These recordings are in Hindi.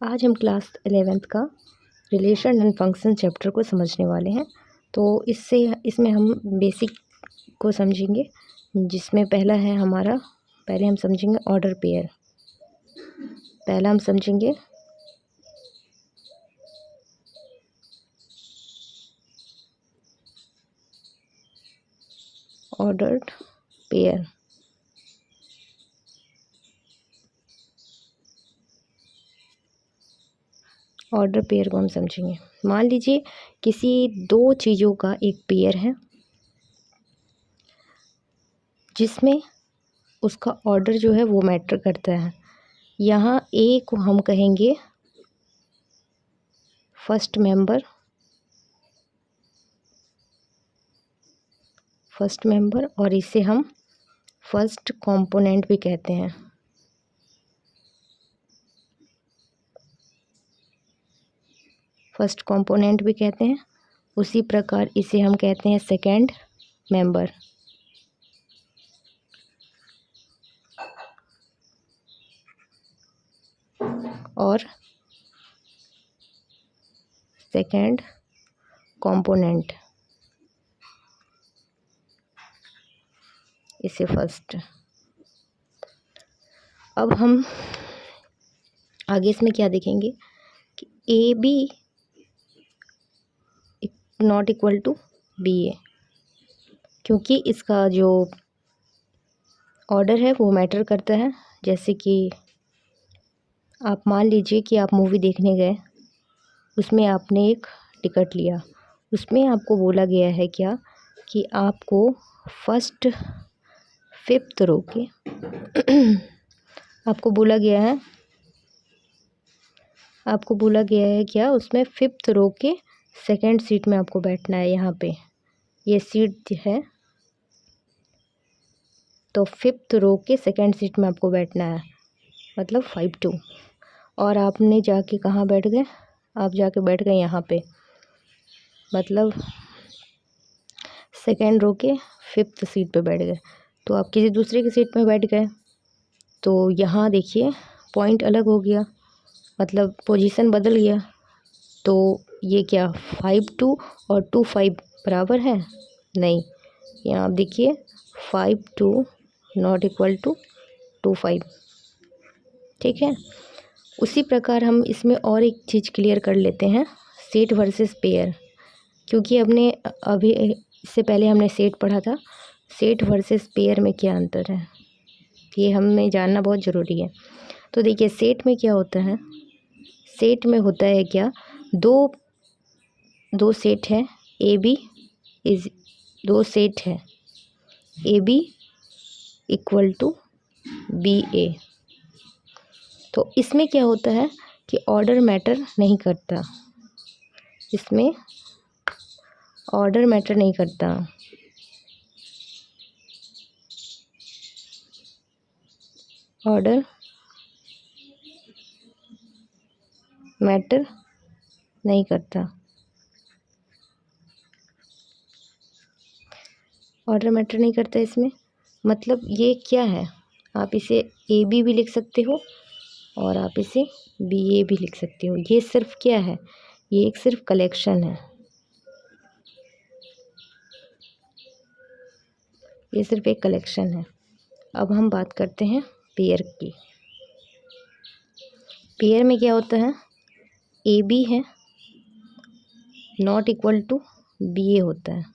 आज हम क्लास 11th का रिलेशन एंड फंक्शन चैप्टर को समझने वाले हैं। तो इसमें हम बेसिक को समझेंगे, जिसमें पहला है हमारा, पहले हम समझेंगे ऑर्डर पेयर। पहला हम समझेंगे ऑर्डर्ड पेयर। ऑर्डर पेयर को हम समझेंगे। मान लीजिए किसी दो चीज़ों का एक पेयर है जिसमें उसका ऑर्डर जो है वो मैटर करता है। यहाँ ए को हम कहेंगे फर्स्ट मेंबर और इसे हम फर्स्ट कंपोनेंट भी कहते हैं। फर्स्ट कंपोनेंट भी कहते हैं। उसी प्रकार इसे हम कहते हैं सेकंड मेंबर। और सेकंड कंपोनेंट इसे फर्स्ट। अब हम आगे इसमें क्या देखेंगे कि A B not equal to B A, क्योंकि इसका जो ऑर्डर है वो मैटर करता है। जैसे कि आप मान लीजिए कि आप मूवी देखने गए, उसमें आपने एक टिकट लिया, उसमें आपको बोला गया है क्या कि आपको फर्स्ट फिफ्थ रो के आपको बोला गया है क्या, उसमें फिफ्थ रो के सेकंड सीट में आपको बैठना है। यहाँ पे ये सीट है, तो फिफ्थ रो के सेकंड सीट में आपको बैठना है, मतलब 5-2। और आपने जाके कहाँ बैठ गए, आप जाके बैठ गए यहाँ पे, मतलब सेकंड रो के फिफ्थ सीट पे बैठ गए। तो आप किसी दूसरे की सीट में बैठ गए, तो यहाँ देखिए पॉइंट अलग हो गया, मतलब पोजीशन बदल गया। तो ये क्या 5-2 और 2-5 बराबर है? नहीं। यहाँ आप देखिए 5-2 नॉट इक्वल टू 2-5। ठीक है। उसी प्रकार हम इसमें और एक चीज़ क्लियर कर लेते हैं, सेट वर्सेस पेयर। क्योंकि अभी इससे पहले हमने सेट पढ़ा था। सेट वर्सेस पेयर में क्या अंतर है ये हमें जानना बहुत ज़रूरी है। तो देखिए सेट में क्या होता है, सेट में होता है क्या, दो सेट है ए बी इज, दो सेट है A B equal to B A. तो इसमें क्या होता है कि ऑर्डर मैटर नहीं करता, इसमें ऑर्डर मैटर नहीं करता। ऑर्डर मैटर नहीं करता। ऑर्डर मैटर नहीं करता इसमें, मतलब ये क्या है, आप इसे ए बी भी लिख सकते हो और आप इसे बी ए भी लिख सकते हो। ये सिर्फ क्या है, ये एक सिर्फ कलेक्शन है, ये सिर्फ एक कलेक्शन है। अब हम बात करते हैं पेयर की। पेयर में क्या होता है, ए बी है नॉट इक्वल टू बी ए होता है।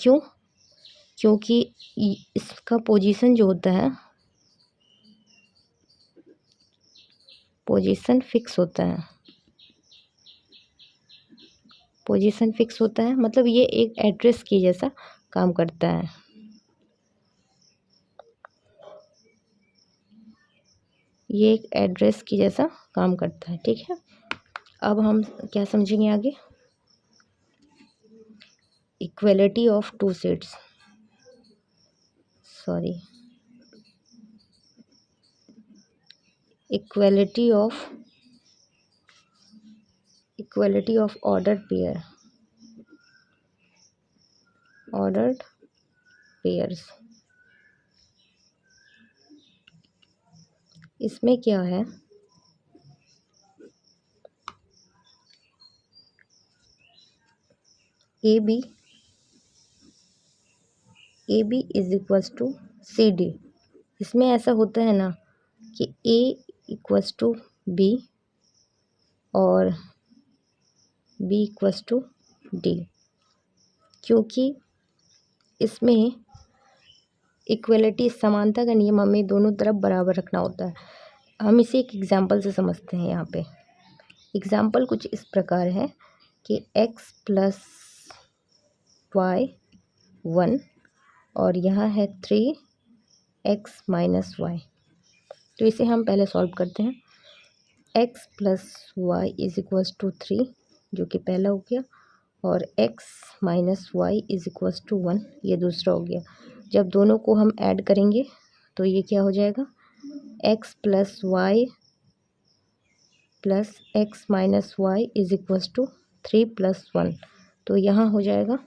क्यों? क्योंकि इसका पोजीशन जो होता है, पोजीशन फिक्स होता है। पोजीशन फिक्स होता है मतलब ये एक एड्रेस की जैसा काम करता है। ये एक एड्रेस की जैसा काम करता है। ठीक है। अब हम क्या समझेंगे आगे, equality of two sets, sorry, equality of ordered pairs. इसमें क्या है, A B is equals to C D. इसमें ऐसा होता है ना कि ए इक्वल्स टू बी और बी इक्वल्स टू डी, क्योंकि इसमें इक्वलिटी समानता का नियम हमें दोनों तरफ बराबर रखना होता है। हम इसे एक एग्जाम्पल से समझते हैं। यहाँ पे एग्जाम्पल कुछ इस प्रकार है कि x प्लस वाई 1 और यहाँ है 3x माइनस वाई। तो इसे हम पहले सॉल्व करते हैं। x plus Y is equals to 3 जो कि पहला हो गया, और x minus Y is equals to 1 ये दूसरा हो गया। जब दोनों को हम ऐड करेंगे तो ये क्या हो जाएगा, x plus Y plus x minus Y is equals to 3 plus 1। तो यहाँ हो जाएगा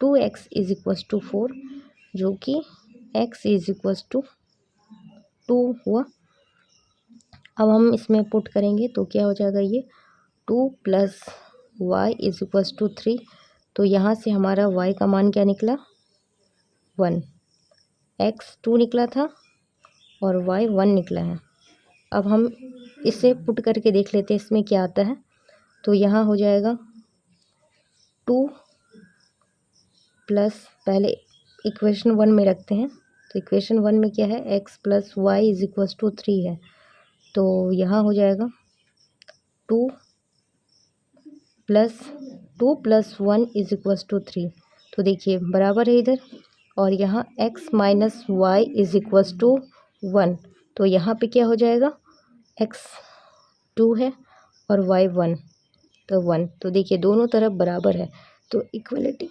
2x इज इक्वल्स टू 4 जो कि x इज इक्वल्स टू 2 हुआ। अब हम इसमें पुट करेंगे तो क्या हो जाएगा, ये 2 plus Y is equals to 3। तो यहाँ से हमारा y का मान क्या निकला, 1, x 2 निकला था और y 1 निकला है। अब हम इसे पुट करके देख लेते हैं इसमें क्या आता है। तो यहाँ हो जाएगा 2 प्लस, पहले इक्वेशन 1 में रखते हैं। तो इक्वेशन 1 में क्या है, x plus Y is equals to 3 है। तो यहाँ हो जाएगा 2 प्लस 1 इज इक्वल्स टू 3। तो देखिए बराबर है इधर, और यहाँ x minus Y is equals to 1। तो यहाँ पे क्या हो जाएगा, x 2 है और y 1, तो 1। तो देखिए दोनों तरफ बराबर है। तो इक्वलिटी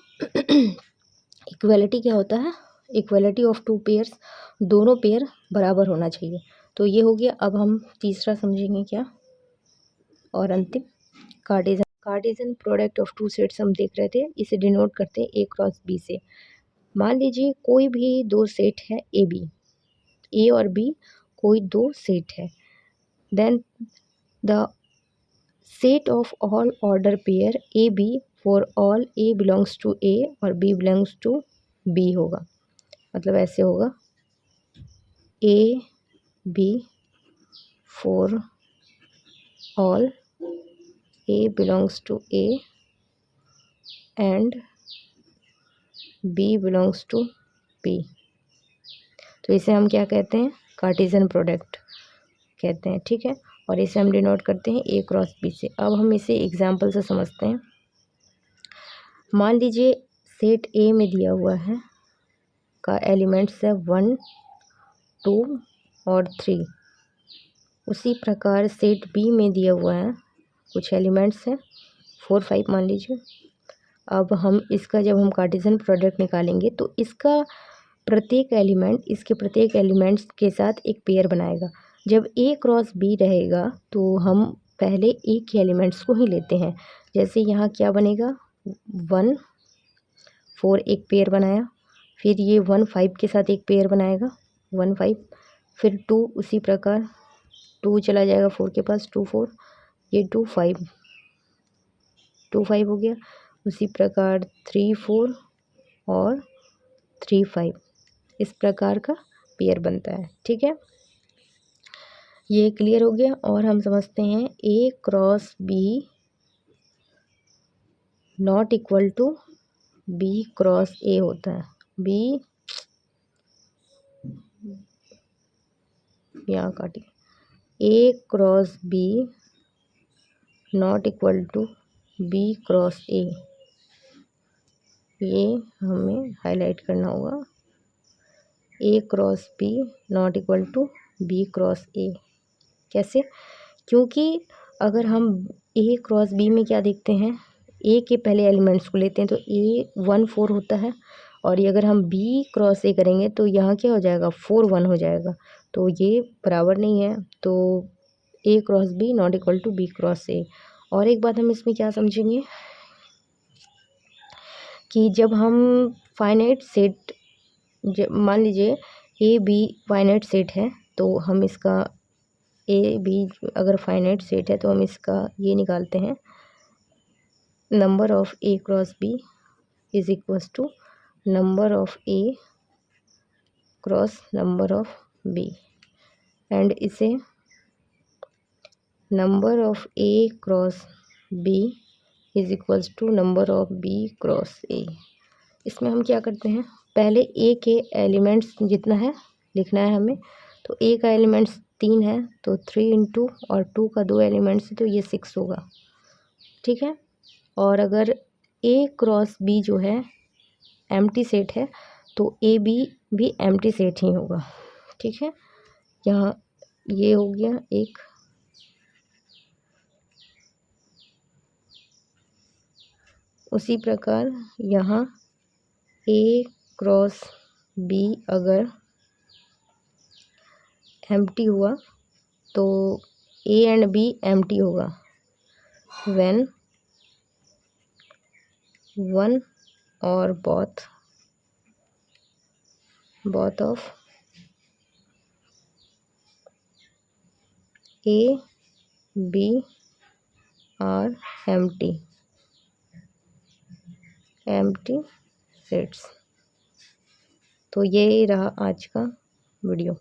इक्वलिटी क्या होता है, इक्वलिटी ऑफ टू पेयर्स, दोनों पेयर बराबर होना चाहिए। तो ये हो गया। अब हम तीसरा समझेंगे क्या, और अंतिम Cartesian product of two sets हम देख रहे थे। इसे डिनोट करते हैं ए क्रॉस बी से। मान लीजिए कोई भी दो सेट है ए बी, ए और बी कोई दो सेट है, then the set of all order pair A B for all A belongs to A और बी बिलोंग्स टू बी होगा। मतलब ऐसे होगा, A B for all A belongs to A and B belongs to B. तो इसे हम क्या कहते हैं, कार्टेशियन प्रोडक्ट कहते हैं, ठीक है। और इसे हम डिनोट करते हैं ए क्रॉस बी से। अब हम इसे एग्जाम्पल से समझते हैं। मान लीजिए सेट ए में दिया हुआ है का एलिमेंट्स है 1, 2 और 3। उसी प्रकार सेट बी में दिया हुआ है कुछ एलिमेंट्स हैं 4, 5 मान लीजिए। अब हम इसका जब हम कार्टेशियन प्रोडक्ट निकालेंगे तो इसका प्रत्येक एलिमेंट इसके प्रत्येक एलिमेंट्स के साथ एक पेयर बनाएगा। जब ए क्रॉस बी रहेगा तो हम पहले ए के एलिमेंट्स को ही लेते हैं। जैसे यहाँ क्या बनेगा, 1, 4 एक पेयर बनाया, फिर ये 1, 5 के साथ एक पेयर बनाएगा 1, 5, फिर 2 उसी प्रकार 2 चला जाएगा 4 के पास 2, 4, ये 2, 5, 2, 5 हो गया। उसी प्रकार 3, 4 और 3, 5 इस प्रकार का पेयर बनता है, ठीक है। ये क्लियर हो गया। और हम समझते हैं A cross B not equal to B cross A होता है। बी यहाँ काटिए, A cross B not equal to B cross A, ये हमें हाईलाइट करना होगा। A cross B not equal to B cross A. कैसे, क्योंकि अगर हम ए क्रॉस बी में क्या देखते हैं, ए के पहले एलिमेंट्स को लेते हैं तो ए 1, 4 होता है, और ये अगर हम बी क्रॉस ए करेंगे तो यहाँ क्या हो जाएगा, 4, 1 हो जाएगा। तो ये बराबर नहीं है। तो A cross B not equal to B cross A. और एक बात हम इसमें क्या समझेंगे कि जब हम फाइनाइट सेट, मान लीजिए ए बी फाइनाइट सेट है, तो हम इसका ए बी अगर फाइनाइट सेट है तो हम इसका ये निकालते हैं number of A cross B is equals to number of A cross number of B, and इसे number of A cross B is equals to number of B cross A. इसमें हम क्या करते हैं, पहले ए के एलिमेंट्स जितना है लिखना है हमें। तो ए का एलिमेंट्स 3 है, तो 3 इंटू और 2 का 2 एलिमेंट्स है, तो ये 6 होगा। ठीक है, और अगर ए क्रॉस बी जो है एम्प्टी सेट है, तो ए बी भी एम्प्टी सेट ही होगा। ठीक है, यहाँ ये हो गया एक। उसी प्रकार यहाँ ए क्रॉस बी अगर एम्प्टी हुआ तो ए एंड बी एम्प्टी होगा when one or both of A B are empty sets. तो ये रहा आज का वीडियो।